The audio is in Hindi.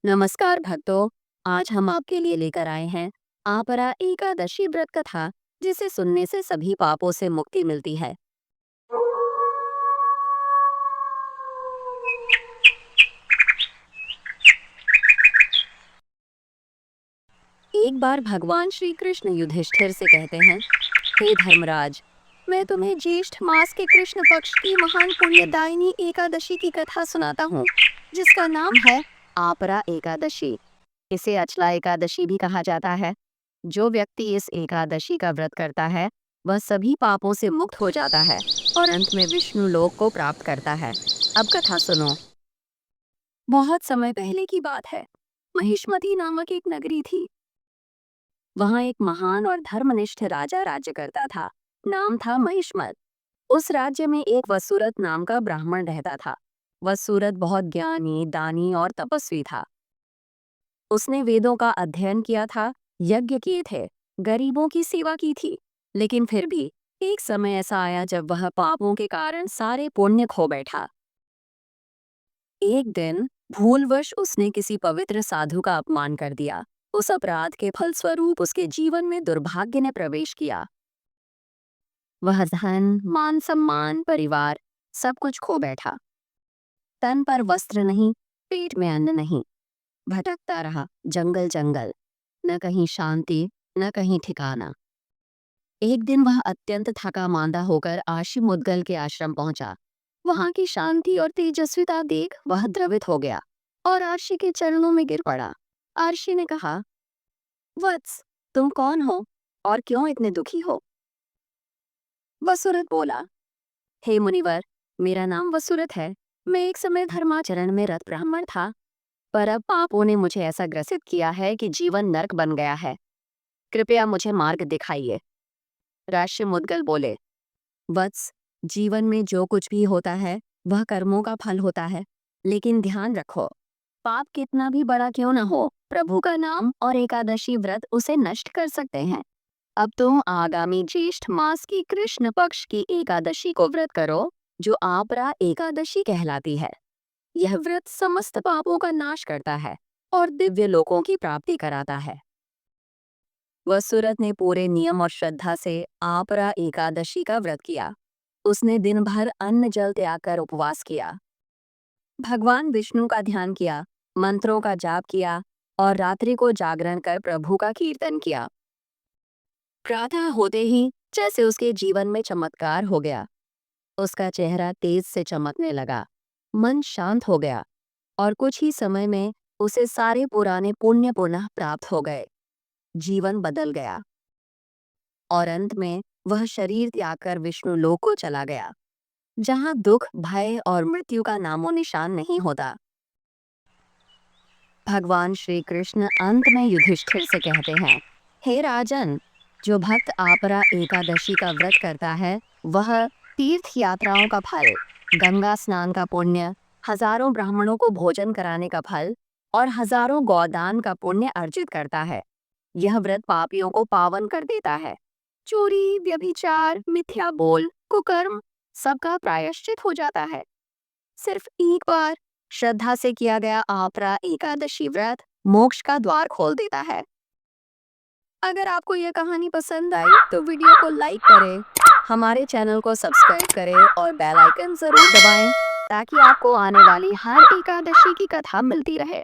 नमस्कार भक्तों। आज हम आपके लिए लेकर आए हैं आपरा एकादशी व्रत कथा, जिसे सुनने से सभी पापों से मुक्ति मिलती है। एक बार भगवान श्री कृष्ण युधिष्ठिर से कहते हैं, हे धर्मराज, मैं तुम्हें ज्येष्ठ मास के कृष्ण पक्ष की महान पुण्यदायिनी एकादशी की कथा सुनाता हूँ, जिसका नाम है आपरा एकादशी। इसे अचला एकादशी भी कहा जाता है। जो व्यक्ति इस एकादशी का व्रत करता है, वह सभी पापों से मुक्त हो जाता है और अंत में विष्णु लोक को प्राप्त करता है। अब कथा सुनो। बहुत समय पहले की बात है। महिष्मती नामक एक नगरी थी। वहाँ एक महान और धर्मनिष्ठ राजा राज्य करता था। नाम था महिष्मत। उस राज्य में एक वसुरत नाम का ब्राह्मण रहता था। वसुरत बहुत ज्ञानी, दानी और तपस्वी था। उसने वेदों का अध्ययन किया था, यज्ञ किए थे, गरीबों की सेवा की थी। लेकिन फिर भी एक समय ऐसा आया जब वह पापों के कारण सारे पुण्य खो बैठा। एक दिन भूलवश उसने किसी पवित्र साधु का अपमान कर दिया। उस अपराध के फलस्वरूप उसके जीवन में दुर्भाग्य ने प्रवेश किया। वह धन, मान सम्मान, परिवार सब कुछ खो बैठा। तन पर वस्त्र नहीं, पेट में अन्न नहीं। भटकता रहा जंगल जंगल, न कहीं शांति, न कहीं ठिकाना। एक दिन वह अत्यंत थका मांदा होकर आशी मुद्गल के आश्रम पहुंचा। वहां की शांति और तेजस्विता देख वह द्रवित हो गया और आशी के चरणों में गिर पड़ा। आशी ने कहा, वत्स, तुम कौन हो और क्यों इतने दुखी हो? वसुरत बोला, हे मुनिवर, मेरा नाम वसुरत है। मैं एक समय धर्माचरण में रत ब्राह्मण था, पर अब पापों ने मुझे ऐसा ग्रसित किया है कि जीवन नरक बन गया है। कृपया मुझे मार्ग दिखाइए। राशि मुद्गल बोले, वत्स, जीवन में जो कुछ भी होता है वह कर्मों का फल होता है। लेकिन ध्यान रखो, पाप कितना भी बड़ा क्यों न हो, प्रभु का नाम और एकादशी व्रत उसे नष्ट कर सकते हैं। अब तुम आगामी ज्येष्ठ मास की कृष्ण पक्ष की एकादशी को व्रत करो, जो आपरा एकादशी कहलाती है। यह व्रत समस्त पापों का नाश करता है और दिव्य लोकों की प्राप्ति कराता है। वसुरत ने पूरे नियम और श्रद्धा से आपरा एकादशी का व्रत किया। उसने दिन भर अन्न जल त्याग कर उपवास किया, भगवान विष्णु का ध्यान किया, मंत्रों का जाप किया और रात्रि को जागरण कर प्रभु का कीर्तन किया। प्रातः होते ही जैसे उसके जीवन में चमत्कार हो गया। उसका चेहरा तेज से चमकने लगा, मन शांत हो गया और कुछ ही समय में उसे सारे पुराने पुण्य पुनः प्राप्त हो गए। जीवन बदल गया और अंत में वह शरीर त्याग कर विष्णु लोक को चला गया, जहाँ दुख, भय और मृत्यु का नामो निशान नहीं होता। भगवान श्री कृष्ण अंत में युधिष्ठिर से कहते हैं, हे राजन, जो भक्त आपरा एकादशी का व्रत करता है, वह तीर्थ यात्राओं का फल, गंगा स्नान का पुण्य, हजारों ब्राह्मणों को भोजन कराने का फल और हजारों गौदान का पुण्य अर्जित करता है। यह व्रत पापियों को पावन कर देता है। चोरी, व्यभिचार, मिथ्या बोल, कुकर्म सबका प्रायश्चित हो जाता है। सिर्फ एक बार श्रद्धा से किया गया आपरा एकादशी व्रत मोक्ष का द्वार खोल देता है। अगर आपको यह कहानी पसंद आई तो वीडियो को लाइक करें, हमारे चैनल को सब्सक्राइब करें और बेल आइकन जरूर दबाएं, ताकि आपको आने वाली हर एकादशी की कथा मिलती रहे।